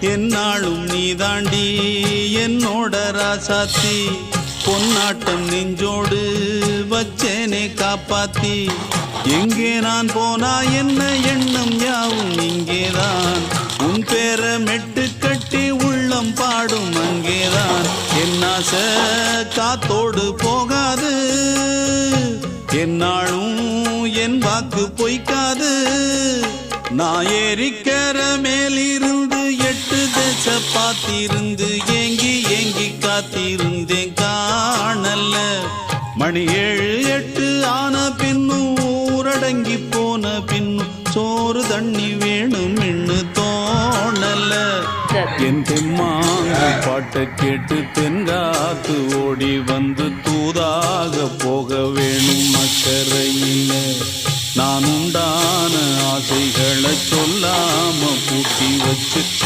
என்னாலும் நீ தாண்டி என்னோட ராசாத்தி பொன்னாட்டம் நெஞ்சோடு வச்சேனே காப்பாத்தி எங்கே நான் போனா என்ன எண்ணம் யாவும் இங்கேதான் உன் பேர மெட்டு கட்டி உள்ளம் பாடும் அங்கேதான் என்னாச காத்தோடு போகாது என்னாலும் என் வாக்கு பொய்க்காது நான் ஏறிக்கிற மேலிருந்து 8 தேச பார்த்திருந்து ஏங்கி ஏங்கி காத்திருந்தேன் காணல மணி 7 8 ஆன பின்னும் ஊரடங்கி போன பின்னும் சோறு தண்ணி வேணும் இன்னு தோணல என் தெம்மாங்கு பாட்டை கேட்டு தென்காத்து ஓடி வந்து தூதாக போக வேணும் அக்கறையில நான் உண்டான ஆசைகளை சொல்லாம பூட்டி வச்சு